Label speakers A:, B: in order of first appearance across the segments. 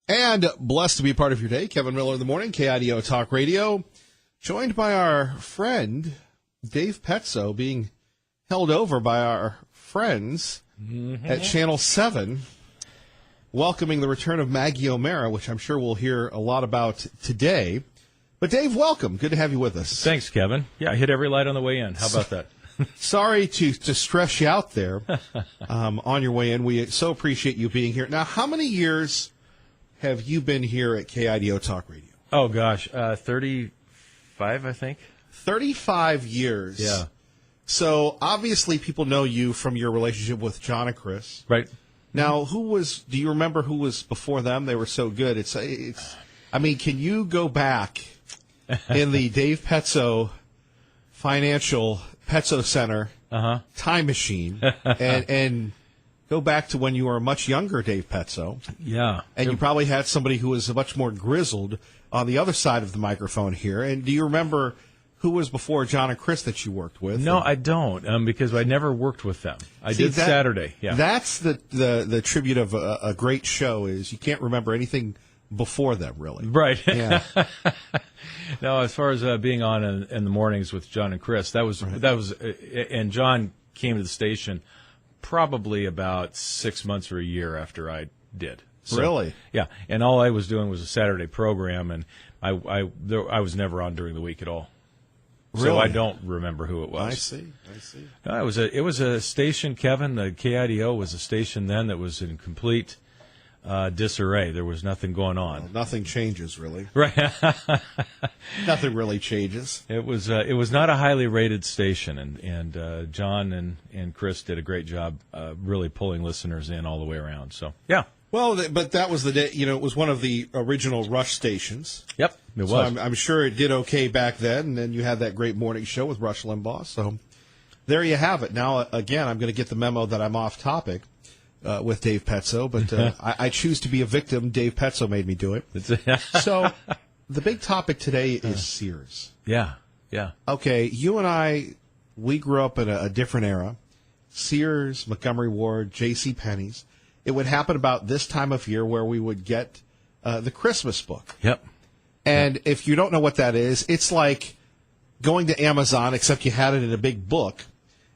A: And blessed to be part of your day, Kevin Miller in the morning, KIDO Talk Radio, joined by our friend Dave Petzo, being held over by our friends at Channel 7, welcoming the return of Maggie O'Mara, which I'm sure we'll hear a lot about today. But Dave, welcome. Good to have you with us.
B: Thanks, Kevin. Yeah, I hit every light on the way in. How about that?
A: Sorry to stress you out there on your way in. We so appreciate you being here. Now, how many years have you been here at KIDO Talk Radio?
B: Oh, gosh, 35, I think.
A: 35 years.
B: Yeah.
A: So, obviously, people know you from your relationship with John and Chris.
B: Right.
A: Now, do you remember who was before them? They were so good. I mean, can you go back in the Dave Petzo Financial Petzo Center time machine and go back to when you were a much younger Dave Petzo?
B: Yeah.
A: And you probably had somebody who was much more grizzled on the other side of the microphone here. And do you remember who was before John and Chris that you worked with?
B: No, I don't, because I never worked with them. I did Saturday. Yeah.
A: That's the tribute of a great show, is you can't remember anything before them, really.
B: Right.
A: Yeah.
B: No, as far as being on in the mornings with John and Chris, that was, and John came to the station probably about 6 months or a year after I did. So,
A: really?
B: Yeah, and all I was doing was a Saturday program, and I was never on during the week at all.
A: Really?
B: So I don't remember who it was.
A: I see.
B: No, it was a station, Kevin. The KIDO was a station then that was in complete disarray. There was nothing going on.
A: Well, nothing changes, really.
B: Right.
A: Nothing really changes.
B: It was not a highly rated station, and John and Chris did a great job really pulling listeners in all the way around. So yeah.
A: Well, but that was the day. It was one of the original Rush stations.
B: Yep, it was.
A: So I'm sure it did okay back then, and then you had that great morning show with Rush Limbaugh. So there you have it. Now, again, I'm going to get the memo that I'm off topic with Dave Petzo, but I choose to be a victim. Dave Petzo made me do it. So the big topic today is Sears.
B: Yeah.
A: Okay, you and I, we grew up in a different era. Sears, Montgomery Ward, J.C. Penney's. It would happen about this time of year where we would get the Christmas book.
B: Yep.
A: And if you don't know what that is, it's like going to Amazon, except you had it in a big book,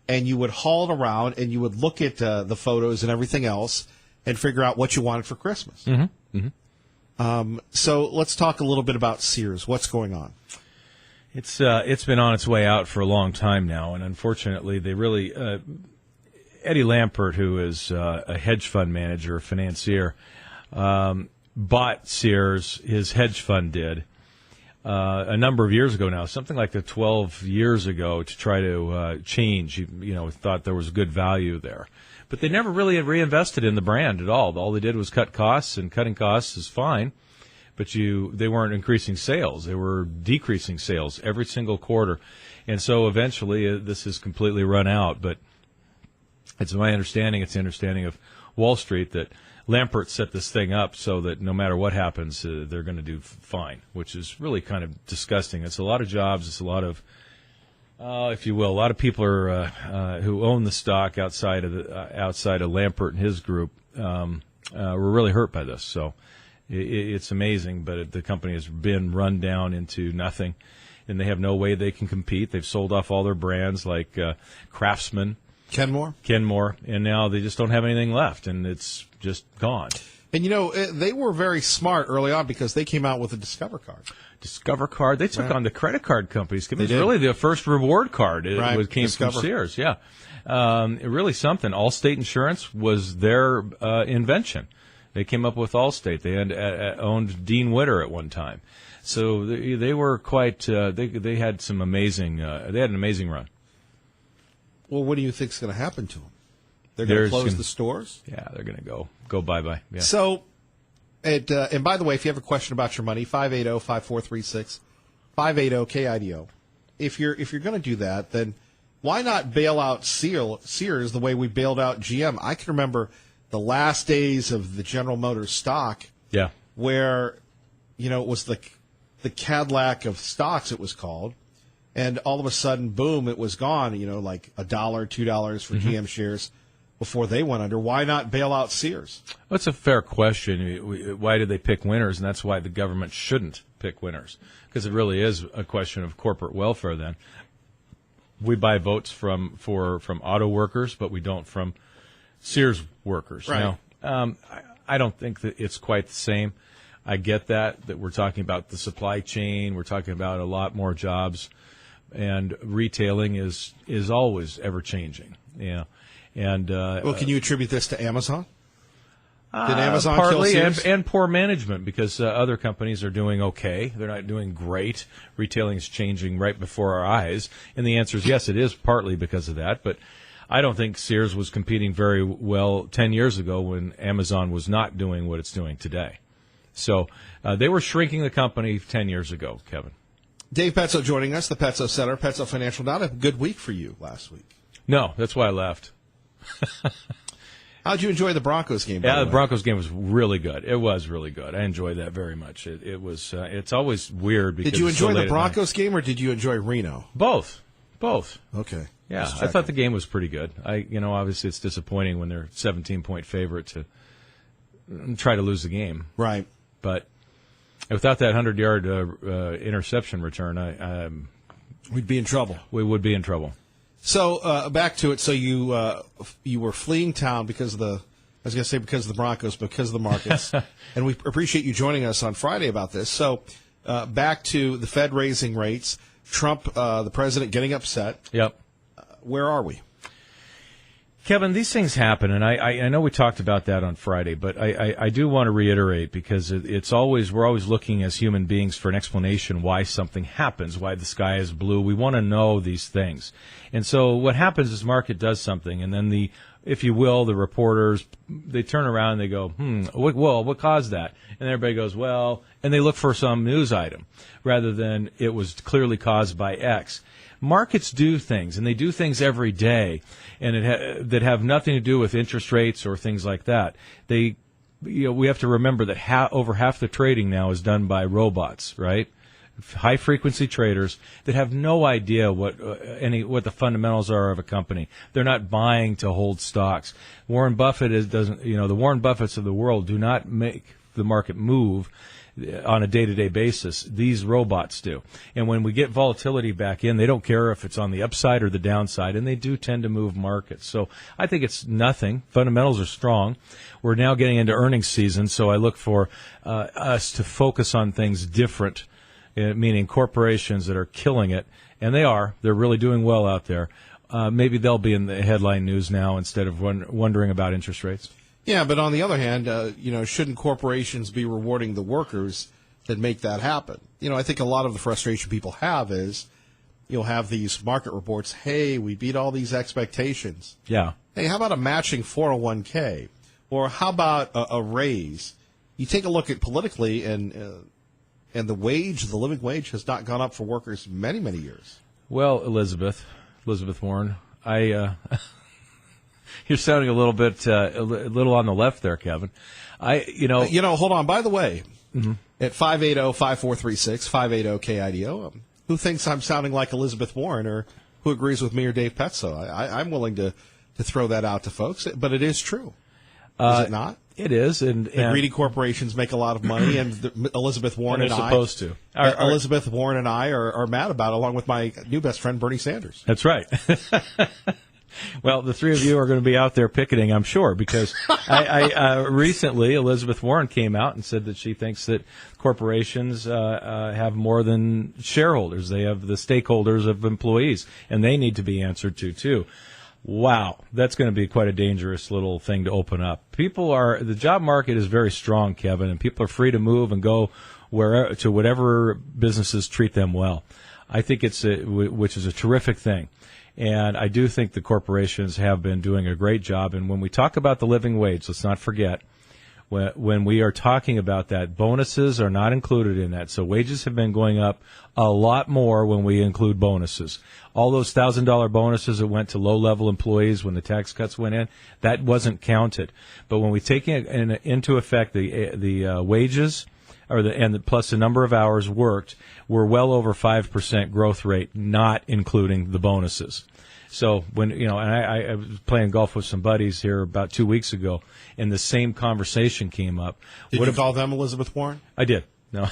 A: and you would haul it around, and you would look at the photos and everything else and figure out what you wanted for Christmas. So let's talk a little bit about Sears. What's going on?
B: It's been on its way out for a long time now, and unfortunately, they really Eddie Lampert, who is a hedge fund manager, a financier, bought Sears. His hedge fund did a number of years ago now, something like 12 years ago, to try to change. Thought there was good value there, but they never really had reinvested in the brand at all. All they did was cut costs, and cutting costs is fine, but they weren't increasing sales. They were decreasing sales every single quarter, and so eventually this is completely run out. But it's the understanding of Wall Street that Lampert set this thing up so that no matter what happens, they're going to do fine, which is really kind of disgusting. It's a lot of jobs. It's a lot of, if you will, a lot of people are who own the stock outside of Lampert and his group were really hurt by this. So it's amazing, but the company has been run down into nothing, and they have no way they can compete. They've sold off all their brands like Craftsman. Kenmore, and now they just don't have anything left, and it's just gone.
A: And, they were very smart early on because they came out with a Discover card.
B: They took on the credit card companies. It was
A: did.
B: really the first reward card. It came
A: Discover.
B: from Sears, yeah. Really something. Allstate Insurance was their invention. They came up with Allstate. They had owned Dean Witter at one time. So they were quite, they had some amazing, they had an amazing run.
A: Well, what do you think is going to happen to them? They're going to close the stores?
B: Yeah, they're going to go bye-bye. Yeah.
A: So, and by the way, if you have a question about your money, 580-5436, 580-KIDO. If you're going to do that, then why not bail out Sears the way we bailed out GM? I can remember the last days of the General Motors stock, where it was the Cadillac of stocks, it was called. And all of a sudden, boom, it was gone, like $1, $2 for GM shares before they went under. Why not bail out Sears?
B: That's a fair question. Why did they pick winners? And that's why the government shouldn't pick winners, because it really is a question of corporate welfare. Then we buy votes from auto workers, but we don't from Sears workers.
A: Right.
B: Now, I don't think that it's quite the same. I get that we're talking about the supply chain. We're talking about a lot more jobs, and retailing is always ever changing. Yeah. And
A: well, can you attribute this to Amazon? Did Amazon
B: partly
A: kill Sears?
B: and poor management, because other companies are doing okay. They're not doing great. Retailing is changing right before our eyes, and the answer is yes, it is partly because of that. But I don't think Sears was competing very well 10 years ago when Amazon was not doing what it's doing today. So they were shrinking the company 10 years ago, Kevin.
A: Dave Petzo joining us, the Petzo Center, Petzo Financial. Not a good week for you last week.
B: No, that's why I left.
A: How'd you enjoy the Broncos game?
B: Yeah, the Broncos game was really good. It was really good. I enjoyed that very much. It was. It's always weird because
A: did you
B: it's so
A: enjoy
B: late
A: the Broncos game or did you enjoy Reno?
B: Both.
A: Okay.
B: Yeah,
A: Just
B: I
A: checking.
B: thought the game was pretty good. Obviously it's disappointing when they're 17-point favorite to try to lose the game.
A: Right.
B: But without that 100-yard interception return,
A: We'd be in trouble.
B: we would be in trouble.
A: So back to it. So you were fleeing town because of the Broncos, because of the markets, and we appreciate you joining us on Friday about this. So back to the Fed raising rates, Trump, the president, getting upset.
B: Yep.
A: Where are we?
B: Kevin, these things happen, and I know we talked about that on Friday, but I do want to reiterate, because we're always looking as human beings for an explanation why something happens, why the sky is blue. We want to know these things. And so what happens is market does something, and then if you will, the reporters, they turn around and they go, what caused that? And everybody goes, well, and they look for some news item rather than it was clearly caused by X. Markets do things, and they do things every day, and that have nothing to do with interest rates or things like that. We have to remember that over half the trading now is done by robots, right? High frequency traders that have no idea what the fundamentals are of a company. They're not buying to hold stocks. Warren Buffett the Warren Buffetts of the world do not make the market move on a day-to-day basis. These robots do. And when we get volatility back in, they don't care if it's on the upside or the downside, and they do tend to move markets. So I think it's nothing. Fundamentals are strong. We're now getting into earnings season, so I look for us to focus on things different, meaning corporations that are killing it, and they are. They're really doing well out there. Maybe they'll be in the headline news now instead of wondering about interest rates.
A: Yeah, but on the other hand, shouldn't corporations be rewarding the workers that make that happen? I think a lot of the frustration people have is you'll have these market reports, hey, we beat all these expectations.
B: Yeah.
A: Hey, how about a matching 401k? Or how about a raise? You take a look at politically, and the living wage has not gone up for workers many, many years.
B: Well, Elizabeth Warren, you're sounding a little bit, a little on the left there, Kevin.
A: Hold on. By the way, at 580-5436, 580-KIDO, who thinks I'm sounding like Elizabeth Warren, or who agrees with me or Dave Petzo? I'm willing to throw that out to folks, but it is true. Is it not?
B: It is, and
A: greedy corporations make a lot of money, and Elizabeth Warren
B: and
A: and
B: they're
A: I
B: supposed to.
A: Elizabeth Warren and I are mad about it, along with my new best friend Bernie Sanders.
B: That's right. Well, the three of you are going to be out there picketing, I'm sure, because recently Elizabeth Warren came out and said that she thinks that corporations have more than shareholders. They have the stakeholders of employees, and they need to be answered to, too. Wow, that's going to be quite a dangerous little thing to open up. The job market is very strong, Kevin, and people are free to move and go to whatever businesses treat them well. I think which is a terrific thing. And I do think the corporations have been doing a great job. And when we talk about the living wage, let's not forget, when we are talking about that, bonuses are not included in that. So wages have been going up a lot more when we include bonuses. All those $1,000 bonuses that went to low-level employees when the tax cuts went in, that wasn't counted. But when we take into effect the wages, plus the number of hours worked, we're well over 5% growth rate, not including the bonuses. So when, and I was playing golf with some buddies here about 2 weeks ago, and the same conversation came up.
A: Did you call them Elizabeth Warren?
B: I did. No,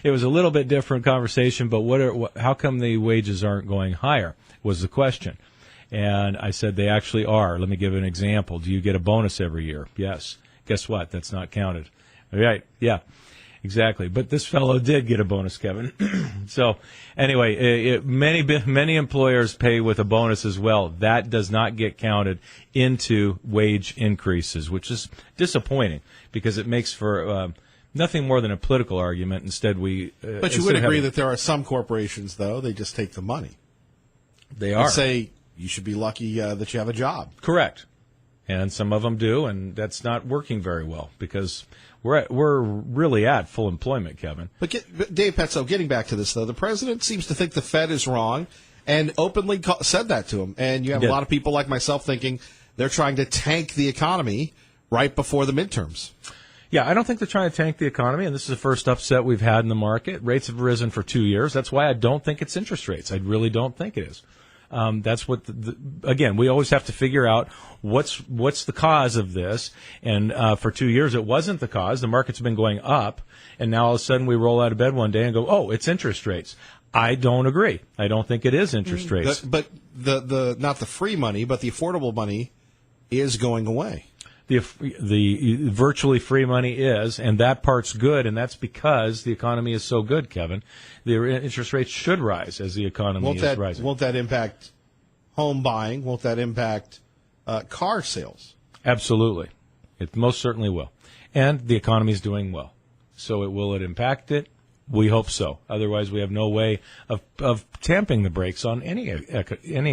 B: it was a little bit different conversation, but how come the wages aren't going higher was the question. And I said, they actually are. Let me give an example. Do you get a bonus every year? Yes. Guess what? That's not counted. Right. Yeah, exactly. But this fellow did get a bonus, Kevin. So anyway, many employers pay with a bonus as well. That does not get counted into wage increases, which is disappointing because it makes for nothing more than a political argument. Instead,
A: But you would agree that there are some corporations, though, they just take the money.
B: They are.
A: And say you should be lucky that you have a job.
B: Correct. And some of them do, and that's not working very well because we're really at full employment, Kevin.
A: But Dave Petzo, getting back to this, though, the president seems to think the Fed is wrong and openly said that to him. And you have a lot of people like myself thinking they're trying to tank the economy right before the midterms.
B: Yeah, I don't think they're trying to tank the economy, and this is the first upset we've had in the market. Rates have risen for 2 years. That's why I don't think it's interest rates. I really don't think it is. That's what, again, we always have to figure out what's the cause of this. And for 2 years, it wasn't the cause. The market's been going up, and now all of a sudden we roll out of bed one day and go, oh, it's interest rates. I don't agree. I don't think it is interest rates.
A: But the not the free money, but the affordable money is going away.
B: The virtually free money is, and that part's good, and that's because the economy is so good, Kevin. The interest rates should rise as the economy is rising.
A: Won't that impact home buying? Won't that impact car sales?
B: Absolutely. It most certainly will. And the economy is doing well. So will it impact it? We hope so. Otherwise, we have no way of tamping the brakes on any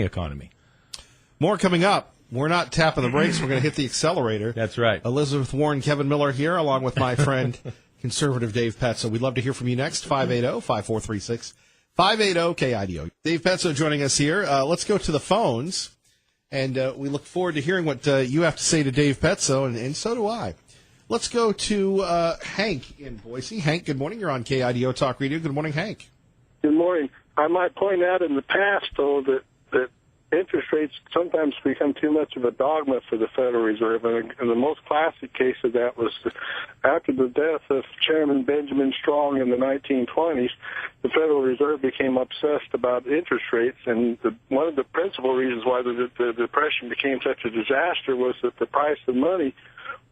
B: economy.
A: More coming up. We're not tapping the brakes. We're going to hit the accelerator.
B: That's right.
A: Elizabeth Warren, Kevin Miller here, along with my friend, conservative Dave Petzo. We'd love to hear from you next, 580-5436, 580-KIDO. Dave Petzo joining us here. Let's go to the phones, and we look forward to hearing what you have to say to Dave Petzo, and so do I. Let's go to Hank in Boise. Hank, good morning. You're on KIDO Talk Radio. Good morning, Hank.
C: Good morning. I might point out in the past, though, that interest rates sometimes become too much of a dogma for the Federal Reserve. And the most classic case of that was after the death of Chairman Benjamin Strong in the 1920s, the Federal Reserve became obsessed about interest rates. And one of the principal reasons why the Depression became such a disaster was that the price of money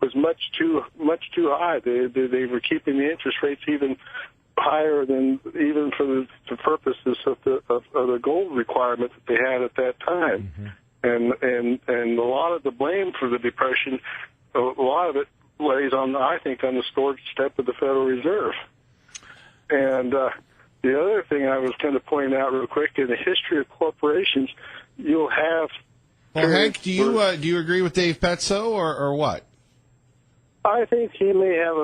C: was much too high. They were keeping the interest rates even higher than even for the purposes of the gold requirement that they had at that time. Mm-hmm. And a lot of the blame for the Depression, a lot of it lays on, I think, on the doorstep of the Federal Reserve. And the other thing I was going to point out real quick, in the history of corporations, you'll have...
A: Well, Hank, do you agree with Dave Petzo or what?
C: I think he may have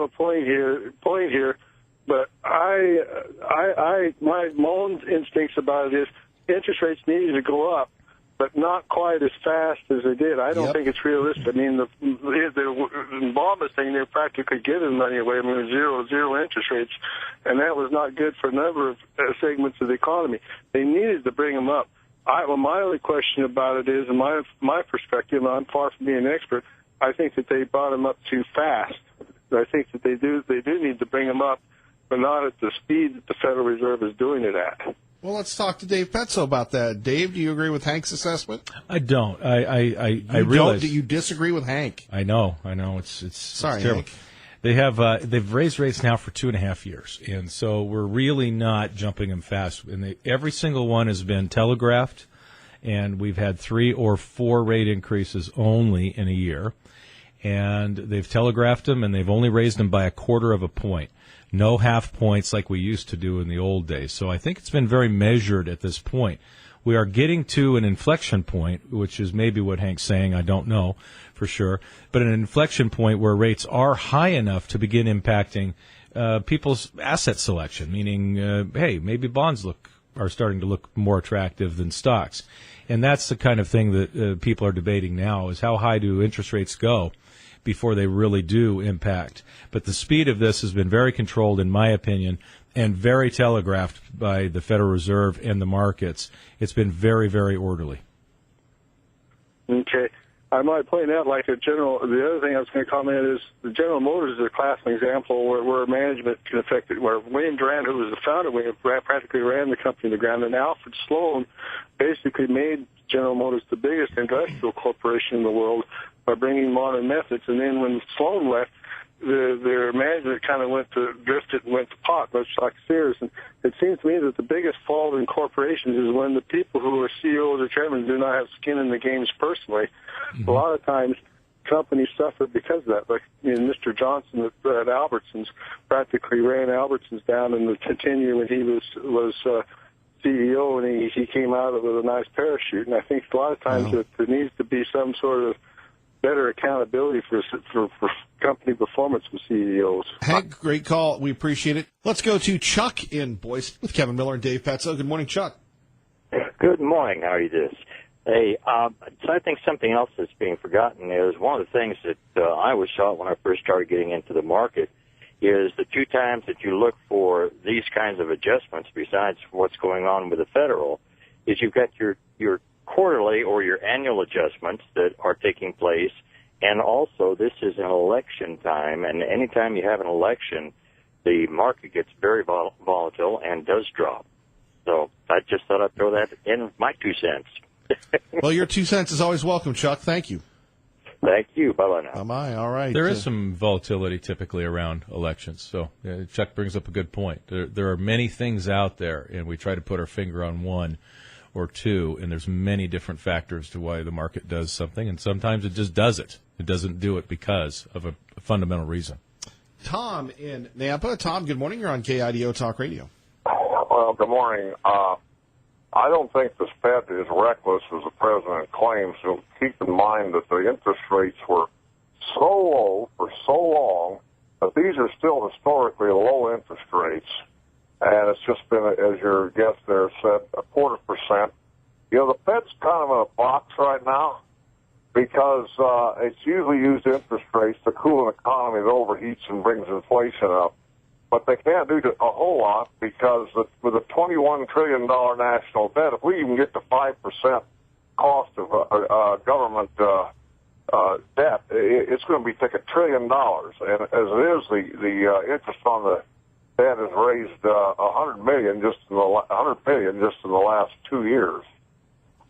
C: a point here. But my own instincts about it is interest rates needed to go up, but not quite as fast as they did. I don't think it's realistic. I mean, the Obama thing, they were practically giving money away. I mean, zero interest rates, and that was not good for a number of segments of the economy. They needed to bring them up. My only question about it is, in my perspective, I'm far from being an expert, I think that they brought them up too fast. I think that they do need to bring them up, but not at the speed that the Federal Reserve is doing it at.
A: Well, let's talk to Dave Petzo about that. Dave, do you agree with Hank's assessment?
B: I don't. I
A: realize. Do you disagree with Hank?
B: I know. It's
A: sorry,
B: terrible.
A: Hank.
B: They've raised rates now for 2.5 years, and so we're really not jumping them fast. And every single one has been telegraphed, and we've had 3 or 4 rate increases only in a year, and they've telegraphed them, and they've only raised them by 1/4 of a point. No half points like we used to do in the old days. So I think it's been very measured at this point. We are getting to an inflection point, which is maybe what Hank's saying. I don't know for sure. But an inflection point where rates are high enough to begin impacting people's asset selection, meaning, hey, maybe bonds are starting to look more attractive than stocks. And that's the kind of thing that people are debating now, is how high do interest rates go before they really do impact. But the speed of this has been very controlled, in my opinion. and very telegraphed by the Federal Reserve and the markets. It's been very, very orderly.
C: Okay. I might point out, the other thing I was going to comment is the General Motors is a classic example where management can affect it, where William Durant, who was the founder, practically ran the company to the ground, and Alfred Sloan basically made General Motors the biggest industrial corporation in the world by bringing modern methods. And then when Sloan left, their management kind of drifted and went to pot, much like Sears. And it seems to me that the biggest fault in corporations is when the people who are CEOs or chairmen do not have skin in the games personally. Mm-hmm. A lot of times, companies suffer because of that. Like Mr. Johnson at Albertsons practically ran Albertsons down in the tenure when he was CEO, and he came out of it with a nice parachute. And I think a lot of times that there needs to be some sort of better accountability for company performance with CEOs.
A: Hank, great call. We appreciate it. Let's go to Chuck in Boise with Kevin Miller and Dave Petzo. Good morning, Chuck.
D: Good morning. How are you doing? Hey, so I think something else that's being forgotten is one of the things that I was taught when I first started getting into the market is the two times that you look for these kinds of adjustments besides what's going on with the federal is you've got your quarterly or your annual adjustments that are taking place, and also this is an election time, and anytime you have an election, the market gets very volatile and does drop. So I just thought I'd throw that in my 2 cents.
A: Well, your 2 cents is always welcome, Chuck. Thank you.
D: Thank you. Bye-bye now.
A: Bye-bye. All right.
B: There is some volatility typically around elections. So Chuck brings up a good point. There are many things out there, and we try to put our finger on one or two, and there's many different factors to why the market does something, and sometimes it just does it. It doesn't do it because of a fundamental reason.
A: Tom in Nampa. Tom, good morning. You're on KIDO Talk Radio.
E: Well, good morning. I don't think the Fed is reckless, as the president claims. So keep in mind that the interest rates were so low for so long that these are still historically low interest rates. And it's just been, as your guest there said, 0.25%. The Fed's kind of in a box right now because it's usually used interest rates to cool an economy that overheats and brings inflation up. But they can't do a whole lot because with a $21 trillion national debt, if we even get to 5% cost of government debt, it's going to be take $1 trillion. And as it is, the interest on the debt has raised $100 billion just in the last 2 years.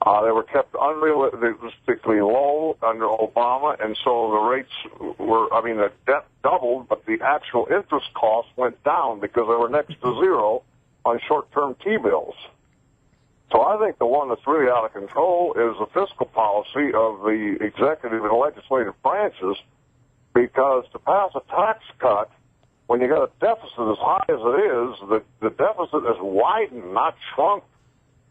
E: They were kept unrealistically low under Obama, and so the rates the debt doubled, but the actual interest costs went down because they were next to zero on short-term T-bills. So I think the one that's really out of control is the fiscal policy of the executive and legislative branches, because to pass a tax cut, when you got a deficit as high as it is, the deficit is widened, not shrunk,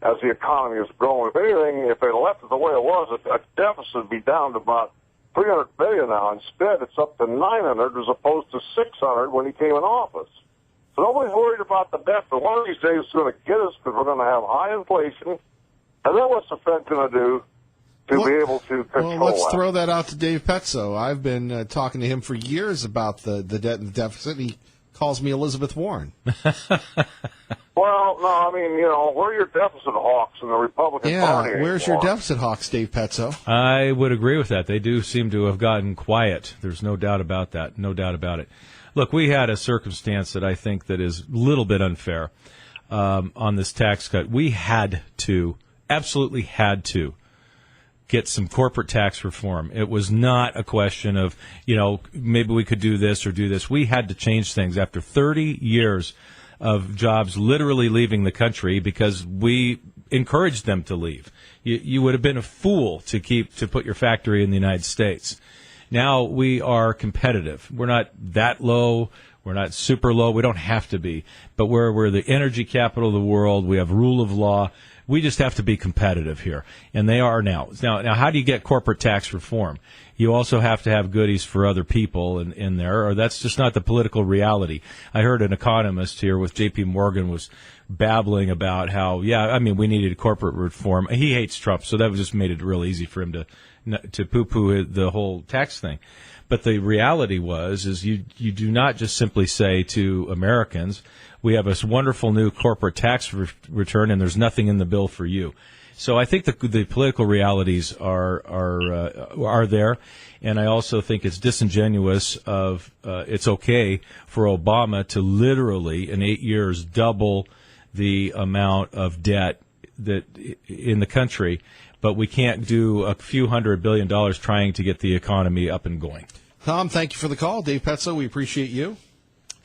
E: as the economy has grown. If anything, if they left it the way it was, a deficit would be down to about $300 billion now. Instead, it's up to $900 as opposed to $600 when he came in office. So nobody's worried about the debt, but one of these days it's going to get us because we're going to have high inflation. And then what's the Fed going to do to be able to control that?
A: Well, let's throw that out to Dave Petzo. I've been talking to him for years about the debt and the deficit. He calls me Elizabeth Warren.
E: Well, no, where are your deficit hawks in the Republican Party?
A: Yeah, where's your deficit hawks, Dave Petzo?
B: I would agree with that. They do seem to have gotten quiet. There's no doubt about that. No doubt about it. Look, we had a circumstance that I think that is a little bit unfair on this tax cut. We absolutely had to get some corporate tax reform. It was not a question of, maybe we could do this or do this. We had to change things after 30 years of jobs literally leaving the country because we encouraged them to leave. You would have been a fool to put your factory in the United States. Now we are competitive. We're not that low. We're not super low. We don't have to be. But we're the energy capital of the world. We have rule of law. We just have to be competitive here. And they are now. Now, how do you get corporate tax reform? you also have to have goodies for other people in there, or that's just not the political reality. I heard an economist here with J.P. Morgan was babbling about how, we needed corporate reform. He hates Trump, so that just made it real easy for him to poo-poo the whole tax thing. But the reality is you do not just simply say to Americans, we have this wonderful new corporate tax return, and there's nothing in the bill for you. So I think the political realities are there, and I also think it's disingenuous it's okay for Obama to literally in 8 years double the amount of debt that in the country, but we can't do a few $100 billion trying to get the economy up and going.
A: Tom, thank you for the call. Dave Petzo, we appreciate you.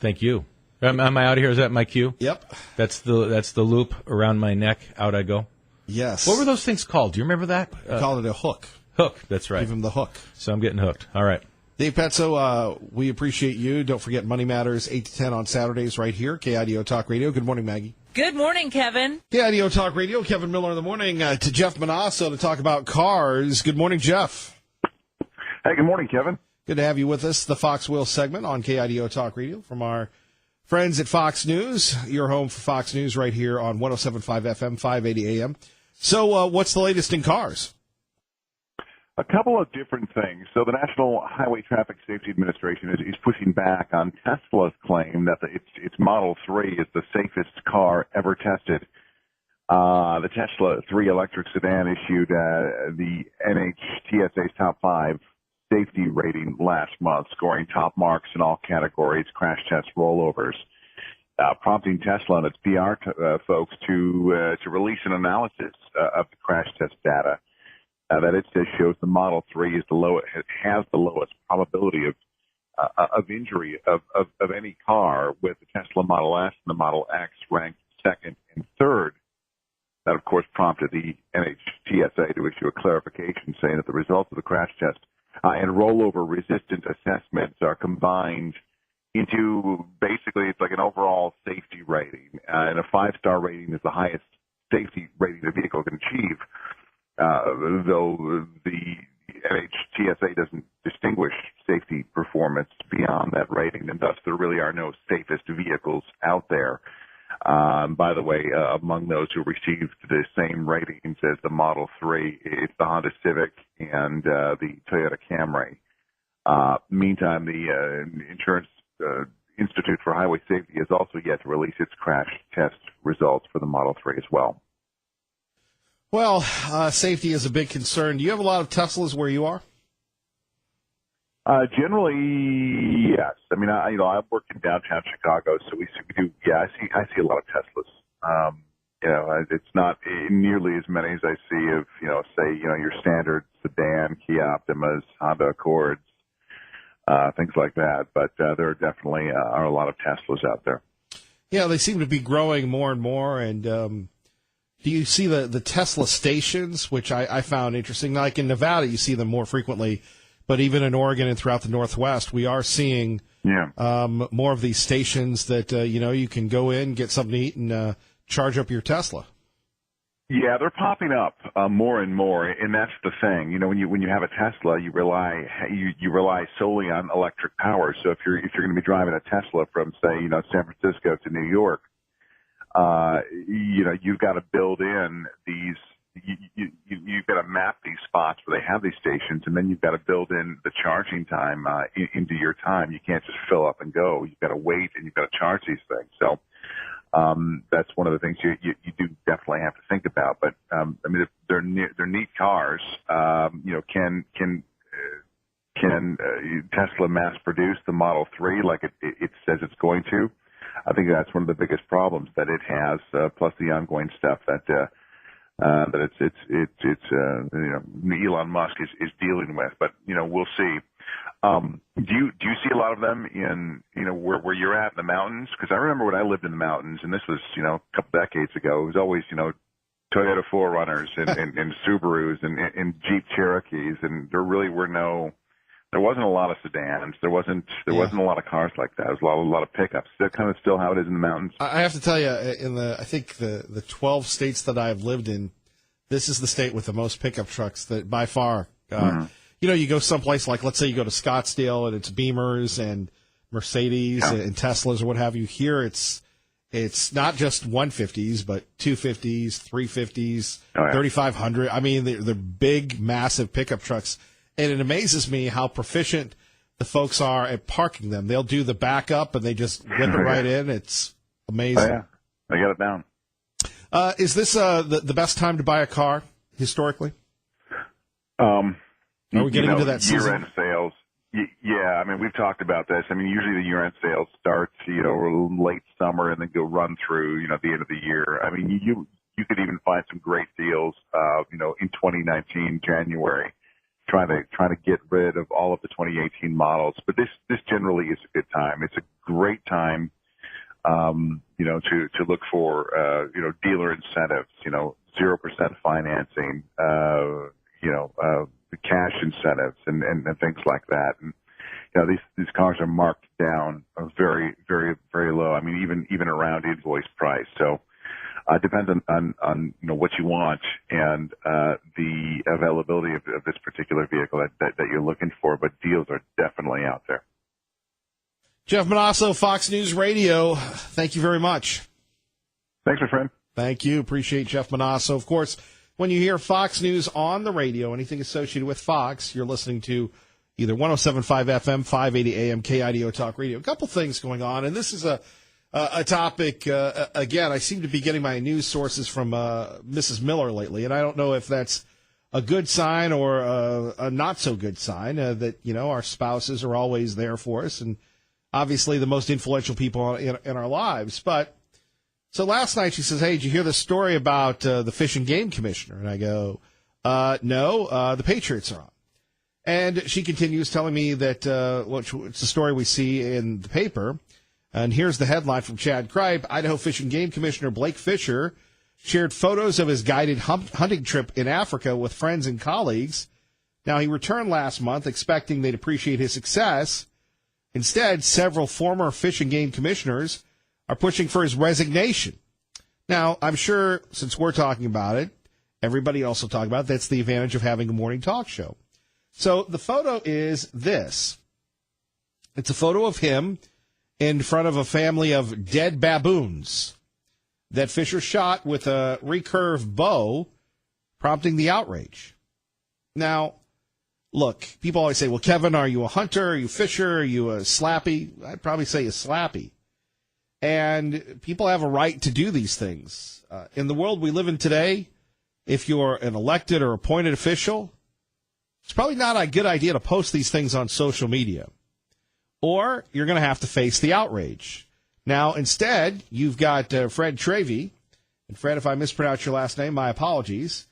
B: Thank you. Am I out of here? Is that my cue?
A: Yep.
B: That's the loop around my neck. Out I go.
A: Yes.
B: What were those things called? Do you remember that?
A: We call it a hook.
B: Hook. That's right.
A: Give him the hook.
B: So I'm getting hooked. All right.
A: Dave Petzo, we appreciate you. Don't forget Money Matters 8 to 10 on Saturdays right here, KIDO Talk Radio. Good morning, Maggie.
F: Good morning, Kevin.
A: KIDO Talk Radio, Kevin Miller in the morning. To Jeff Manasso to talk about cars. Good morning, Jeff.
G: Hey, good morning, Kevin.
A: Good to have you with us. The Fox Wheel segment on KIDO Talk Radio from our friends at Fox News. Your home for Fox News right here on 107.5 FM, 580 AM. So what's the latest in cars?
G: A couple of different things. So the National Highway Traffic Safety Administration is pushing back on Tesla's claim that its Model 3 is the safest car ever tested. The Tesla 3 electric sedan issued the NHTSA's top 5 safety rating last month, scoring top marks in all categories, crash test rollovers, prompting Tesla and its PR folks to release an analysis of the crash test data that it says shows the Model 3 has the lowest probability of injury of any car, with the Tesla Model S and the Model X ranked second and third. That, of course, prompted the NHTSA to issue a clarification saying that the results of the crash test and rollover resistant assessments are combined into basically it's like an overall safety rating. And a 5-star rating is the highest safety rating a vehicle can achieve, though the NHTSA doesn't distinguish safety performance beyond that rating, and thus there really are no safest vehicles out there. By the way, among those who received the same ratings as the Model 3, it's the Honda Civic and the Toyota Camry. Meantime, the Insurance Institute for Highway Safety has also yet to release its crash test results for the Model 3 as well.
A: Well, safety is a big concern. Do you have a lot of Teslas where you are?
G: Generally, yes. I mean, I work in downtown Chicago, so we do. Yeah, I see a lot of Teslas. It's not nearly as many as I see of, say, your standard sedan, Kia Optimas, Honda Accords, things like that. But there definitely are a lot of Teslas out there.
A: Yeah, they seem to be growing more and more. And do you see the Tesla stations, which I found interesting? Like in Nevada, you see them more frequently. But even in Oregon and throughout the Northwest, we are seeing more of these stations that, you can go in, get something to eat, and charge up your Tesla.
G: Yeah, they're popping up more and more, and that's the thing. When you have a Tesla, you rely solely on electric power. So if you're going to be driving a Tesla from, say, San Francisco to New York, you've got to build in these. You've got to map these spots where they have these stations, and then you've got to build in the charging time into your time. You can't just fill up and go. You've got to wait, and you've got to charge these things. So that's one of the things you do definitely have to think about. But they're neat cars. Can Tesla mass produce the Model 3 like it says it's going to? I think that's one of the biggest problems that it has, plus the ongoing stuff that Elon Musk is dealing with, but we'll see. Do you see a lot of them in where you're at in the mountains? Because I remember when I lived in the mountains, and this was a couple decades ago. It was always Toyota 4Runners and Subarus and Jeep Cherokees, and there wasn't a lot of sedans. There wasn't a lot of cars like that. There was a lot of pickups. Is that kind of still how it is in the mountains?
A: I have to tell you, I think the 12 states that I've lived in, this is the state with the most pickup trucks that by far. you go someplace like, let's say you go to Scottsdale and it's Beamers and Mercedes and Teslas or what have you. Here it's not just 150s, but 250s, 350s, 3500. I mean, they're big, massive pickup trucks. And it amazes me how proficient the folks are at parking them. They'll do the backup and they just whip it right in. It's amazing.
G: Oh, yeah. I got it down.
A: Is this the best time to buy a car historically? Are we getting into that season?
G: Year-end sales. Yeah, I mean, we've talked about this. I mean, usually the year-end sales starts, late summer and then go run through, the end of the year. I mean, you could even find some great deals, in 2019 January, trying to get rid of all of the 2018 models. But this generally is a good time. It's a great time, to look for, dealer incentives, 0% financing, the cash incentives and things like that. And, these cars are marked down very, very, very low. I mean, even around invoice price. So, depends on what you want and, the availability of this particular vehicle that you're looking for, but deals are definitely out there.
A: Jeff Manasso, Fox News Radio. Thank you very much.
G: Thanks, my friend.
A: Thank you. Appreciate Jeff Manasso. Of course, when you hear Fox News on the radio, anything associated with Fox, you're listening to either 107.5 FM, 580 AM, KIDO Talk Radio. A couple things going on, and this is a topic, again, I seem to be getting my news sources from Mrs. Miller lately, and I don't know if that's a good sign or a not-so-good sign that, our spouses are always there for us, and obviously the most influential people in our lives. But so last night she says, hey, did you hear the story about the Fish and Game Commissioner? And I go, no, the Patriots are on. And she continues telling me that it's the story we see in the paper. And here's the headline from Chad Kripe. Idaho Fish and Game Commissioner Blake Fisher shared photos of his guided hunting trip in Africa with friends and colleagues. Now, he returned last month expecting they'd appreciate his success. Instead, several former Fish and Game commissioners are pushing for his resignation. Now, I'm sure since we're talking about it, everybody else will talk about it. That's the advantage of having a morning talk show. So the photo is this. It's a photo of him in front of a family of dead baboons that Fisher shot with a recurved bow, prompting the outrage. Now, look, people always say, well, Kevin, are you a hunter? Are you a fisher? Are you a slappy? I'd probably say a slappy. And people have a right to do these things. In the world we live in today, if you're an elected or appointed official, it's probably not a good idea to post these things on social media. Or you're going to have to face the outrage. Now, instead, you've got Fred Travey. And Fred, if I mispronounce your last name, my apologies.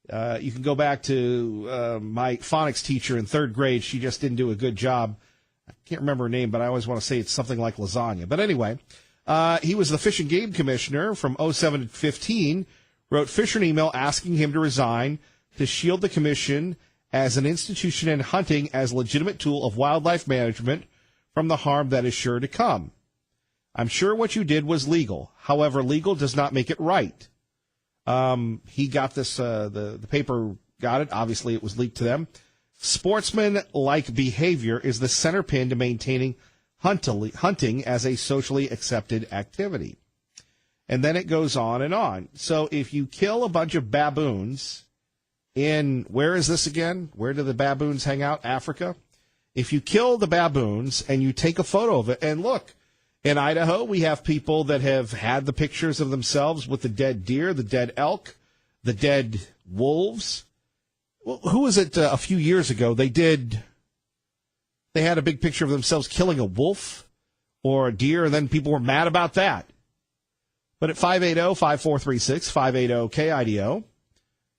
A: You can go back to my phonics teacher in third grade. She just didn't do a good job. I can't remember her name, but I always want to say it's something like lasagna. But anyway, he was the Fish and Game Commissioner from 07 to 15, wrote Fisher an email asking him to resign to shield the commission as an institution and hunting as a legitimate tool of wildlife management from the harm that is sure to come. I'm sure what you did was legal. However, legal does not make it right. He got this, the paper got it. Obviously, it was leaked to them. Sportsman-like behavior is the center pin to maintaining hunting as a socially accepted activity. And then it goes on and on. So if you kill a bunch of baboons in, where is this again? Where do the baboons hang out? Africa? If you kill the baboons and you take a photo of it, and look, in Idaho, we have people that have had the pictures of themselves with the dead deer, the dead elk, the dead wolves. Well, who was it a few years ago? They had a big picture of themselves killing a wolf or a deer, and then people were mad about that. But at 580-5436, 580-KIDO,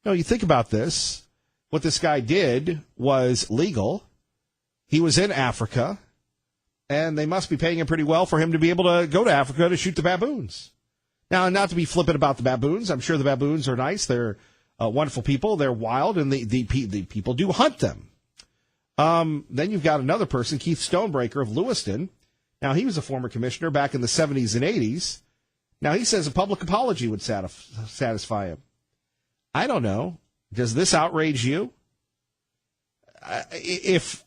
A: no, you think about this. What this guy did was legal. He was in Africa, and they must be paying him pretty well for him to be able to go to Africa to shoot the baboons. Now, not to be flippant about the baboons. I'm sure the baboons are nice. They're wonderful people. They're wild, and the people do hunt them. Then you've got another person, Keith Stonebreaker of Lewiston. Now, he was a former commissioner back in the 70s and 80s. Now, he says a public apology would satisfy him. I don't know. Does this outrage you? if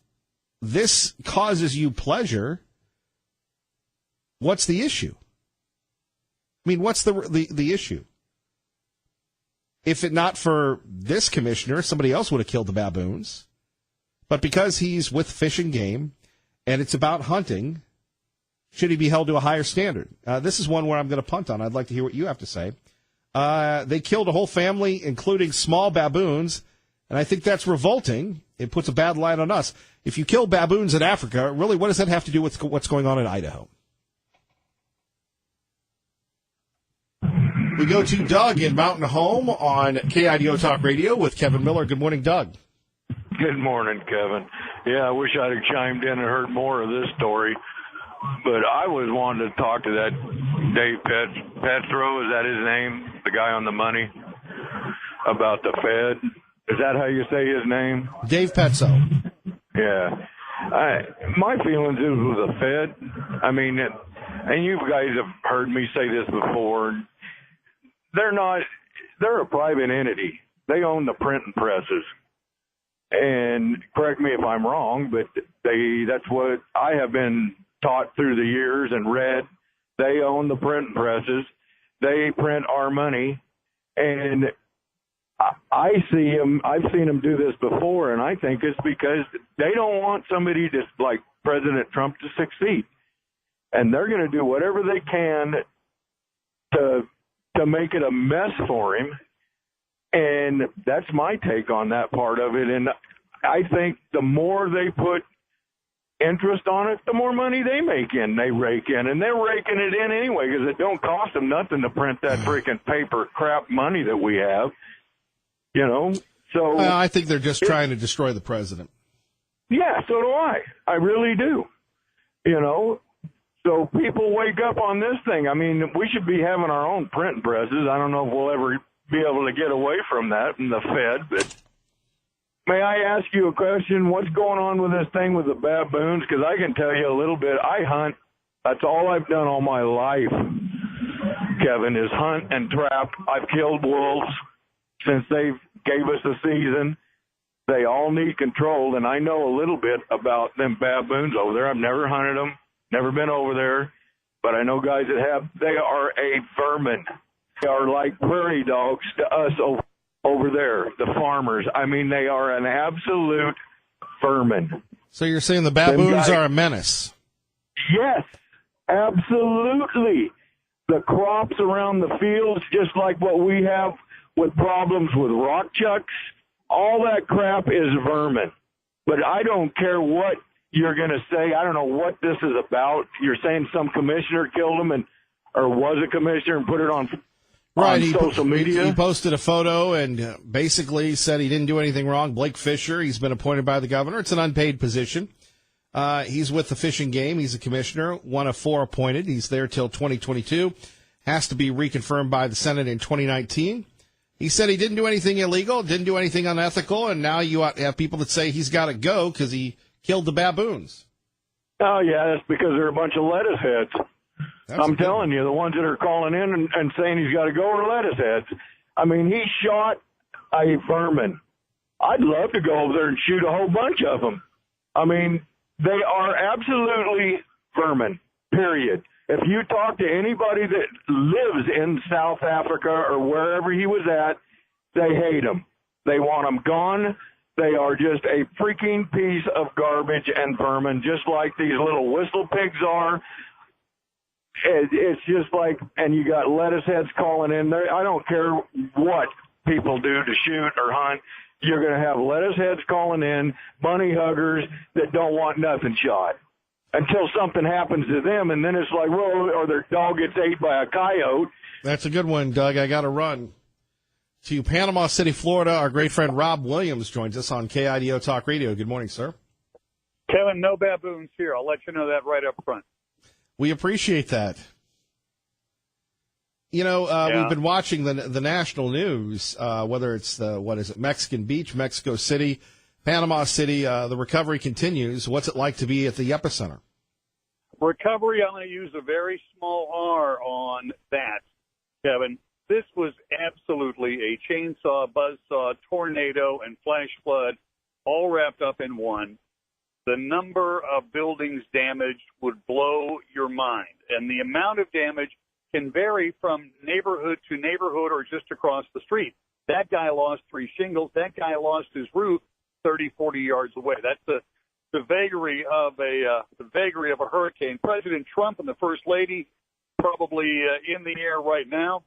A: this causes you pleasure, what's the issue? I mean, what's the issue? If it not for this commissioner, somebody else would have killed the baboons. But because he's with Fish and Game, and it's about hunting, should he be held to a higher standard? This is one where I'm going to punt on. I'd like to hear what you have to say. They killed a whole family, including small baboons, and I think that's revolting. It puts a bad light on us. If you kill baboons in Africa, really, what does that have to do with what's going on in Idaho? We go to Doug in Mountain Home on KIDO Talk Radio with Kevin Miller. Good morning, Doug.
F: Good morning, Kevin. Yeah, I wish I'd have chimed in and heard more of this story, but I was wanting to talk to that Dave Petro, is that his name? The guy on the money, about the Fed. Is that how you say his name?
A: Dave Petzo.
F: Yeah. My feelings is with the Fed, I mean, and you guys have heard me say this before, they're a private entity. They own the printing presses. And correct me if I'm wrong, but that's what I have been taught through the years and read. They own the printing presses. They print our money. And I've seen them do this before, and I think it's because they don't want somebody just like President Trump to succeed. And they're going to do whatever they can to make it a mess for him. And that's my take on that part of it. And I think the more they put interest on it, the more money they rake in. And they're raking it in anyway because it don't cost them nothing to print that freaking paper crap money that we have. You know? So
A: I think they're just trying to destroy the president.
F: Yeah, so do I. I really do. You know? So people wake up on this thing. I mean, we should be having our own printing presses. I don't know if we'll ever be able to get away from that in the Fed, but may I ask you a question? What's going on with this thing with the baboons? Because I can tell you a little bit. I hunt. That's all I've done all my life, Kevin, is hunt and trap. I've killed wolves since they gave us a season. They all need controlled, and I know a little bit about them baboons over there. I've never hunted them, never been over there, but I know guys that have. They are a vermin. They are like prairie dogs to us over there, the farmers. I mean, they are an absolute vermin.
A: So you're saying the baboons are a menace?
F: Yes, absolutely. The crops around the fields, just like what we have with problems with rock chucks, all that crap is vermin. But I don't care what you're going to say. I don't know what this is about. You're saying some commissioner killed them or was a commissioner and put it on social media.
A: He posted a photo and basically said he didn't do anything wrong. Blake Fisher, he's been appointed by the governor. It's an unpaid position. He's with the Fish and Game. He's a commissioner, one of 4 appointed. He's there till 2022. Has to be reconfirmed by the Senate in 2019. He said he didn't do anything illegal, didn't do anything unethical, and now you have people that say he's got to go because he killed the baboons.
F: Oh, yeah, that's because they're a bunch of lettuce heads. I'm telling you, the ones that are calling in and saying he's got to go are lettuce heads. I mean, he shot a vermin. I'd love to go over there and shoot a whole bunch of them. I mean, they are absolutely vermin, period. If you talk to anybody that lives in South Africa or wherever he was at, they hate him. They want him gone. They are just a freaking piece of garbage and vermin, just like these little whistle pigs are. It's just like, and you got lettuce heads calling in there. I don't care what people do to shoot or hunt. You're going to have lettuce heads calling in, bunny huggers that don't want nothing shot until something happens to them. And then it's like, well, or their dog gets ate by a coyote.
A: That's a good one, Doug. I got to run to Panama City, Florida. Our great friend Rob Williams joins us on KIDO Talk Radio. Good morning, sir.
H: Kevin, no baboons here. I'll let you know that right up front.
A: We appreciate that. You know, we've been watching the national news, whether it's Mexican Beach, Mexico City, Panama City. The recovery continues. What's it like to be at the epicenter?
H: Recovery, I'm going to use a very small R on that, Kevin. This was absolutely a chainsaw, buzzsaw, tornado, and flash flood all wrapped up in one, the number of buildings damaged would blow your mind. And the amount of damage can vary from neighborhood to neighborhood or just across the street. That guy lost 3 shingles. That guy lost his roof 30, 40 yards away. That's the vagary of a hurricane. President Trump and the First Lady probably in the air right now.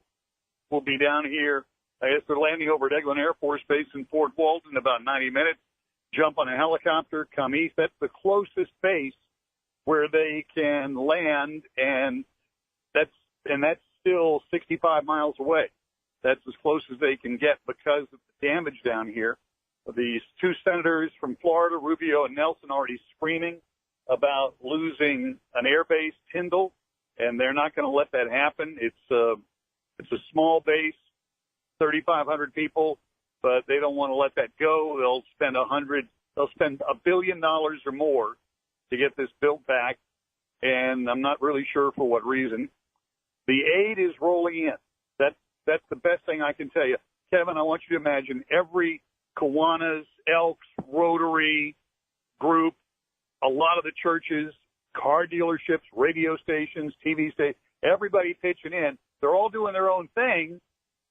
H: Will be down here. I guess they're landing over at Eglin Air Force Base in Fort Walton in about 90 minutes. Jump on a helicopter, come east. That's the closest base where they can land, and that's still 65 miles away. That's as close as they can get because of the damage down here. These 2 senators from Florida, Rubio and Nelson, already screaming about losing an air base, Tyndall, and they're not going to let that happen. It's a small base, 3,500 people, but they don't want to let that go. They'll spend $1 billion or more to get this built back, and I'm not really sure for what reason. The aid is rolling in. That's the best thing I can tell you. Kevin, I want you to imagine every Kiwanis, Elks, Rotary group, a lot of the churches, car dealerships, radio stations, TV stations, everybody pitching in. They're all doing their own thing,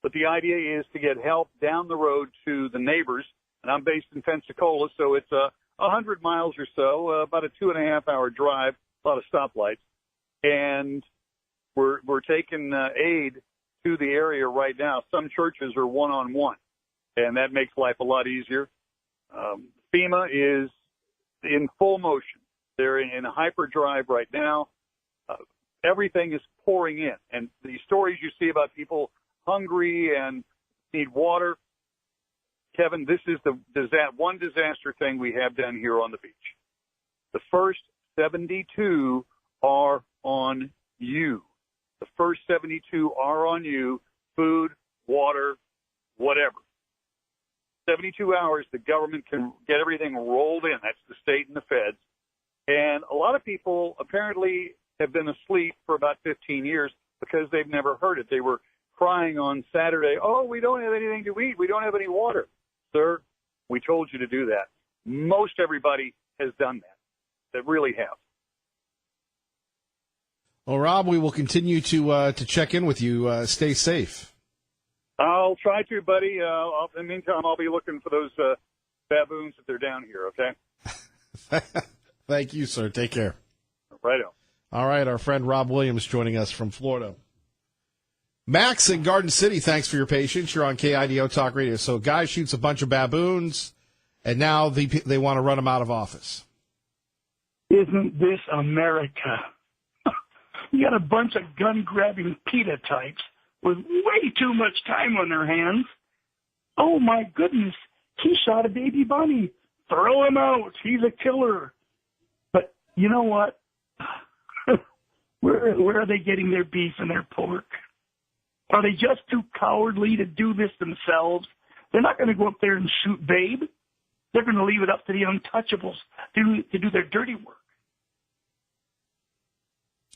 H: but the idea is to get help down the road to the neighbors. And I'm based in Pensacola, so it's 100 miles or so, about a 2.5-hour drive, a lot of stoplights. And we're taking aid to the area right now. Some churches are one-on-one, and that makes life a lot easier. FEMA is in full motion. They're in hyperdrive right now. Everything is pouring in. And the stories you see about people hungry and need water, Kevin, this is one disaster thing we have down here on the beach. The first 72 are on you. The first 72 are on you, food, water, whatever. 72 hours, the government can get everything rolled in. That's the state and the feds. And a lot of people apparently have been asleep for about 15 years because they've never heard it. They were crying on Saturday, oh, we don't have anything to eat. We don't have any water. Sir, we told you to do that. Most everybody has done that really have.
A: Well, Rob, we will continue to check in with you. Stay safe.
H: I'll try to, buddy. In the meantime, I'll be looking for those baboons if they're down here, okay?
A: Thank you, sir. Take care.
H: Right on.
A: All right, our friend Rob Williams joining us from Florida. Max in Garden City, thanks for your patience. You're on KIDO Talk Radio. So a guy shoots a bunch of baboons, and now they want to run him out of office.
I: Isn't this America? You got a bunch of gun-grabbing PETA types with way too much time on their hands. Oh, my goodness, he shot a baby bunny. Throw him out. He's a killer. But you know what? Where are they getting their beef and their pork? Are they just too cowardly to do this themselves? They're not going to go up there and shoot Babe. They're going to leave it up to the untouchables to do their dirty work.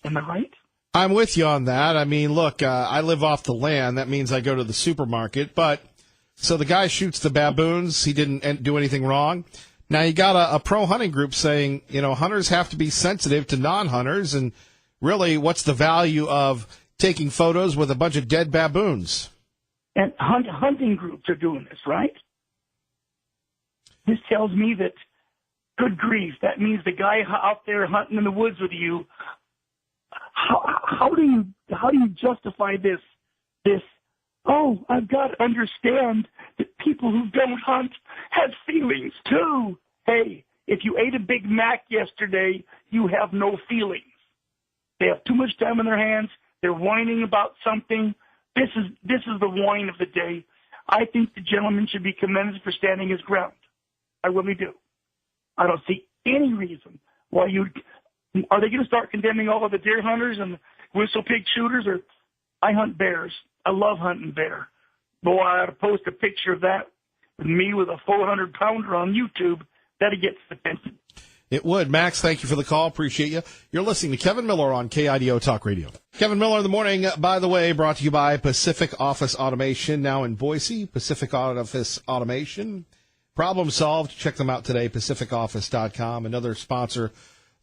I: Am I right?
A: I'm with you on that. I mean, look, I live off the land. That means I go to the supermarket. But so the guy shoots the baboons. He didn't do anything wrong. Now you got a pro-hunting group saying, hunters have to be sensitive to non-hunters. And really, what's the value of taking photos with a bunch of dead baboons?
I: And hunting groups are doing this, right? This tells me that, good grief, that means the guy out there hunting in the woods with you. How do you justify this? Oh, I've got to understand that people who don't hunt have feelings too. Hey, if you ate a Big Mac yesterday, you have no feelings. They have too much time on their hands. They're whining about something. This is the whine of the day. I think the gentleman should be commended for standing his ground. I really do. I don't see any reason why are they going to start condemning all of the deer hunters and whistle pig shooters? Or I hunt bears. I love hunting bear. Boy, I ought to post a picture of that with me with a 400-pounder on YouTube. That'd get attention.
A: It would. Max, thank you for the call. Appreciate you. You're listening to Kevin Miller on KIDO Talk Radio. Kevin Miller in the morning, by the way, brought to you by Pacific Office Automation, now in Boise. Pacific Office Automation Problem solved. Check them out today, pacificoffice.com, another sponsor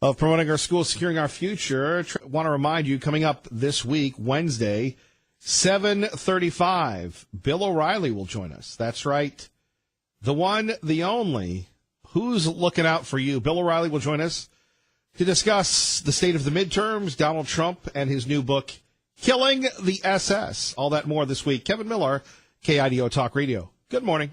A: of promoting our schools, securing our future. Want to remind you, coming up this week, Wednesday, 7:35, Bill O'Reilly will join us. That's right. The one, the only. Who's looking out for you? Bill O'Reilly will join us to discuss the state of the midterms, Donald Trump, and his new book, Killing the SS. All that more this week. Kevin Miller, KIDO Talk Radio. Good morning.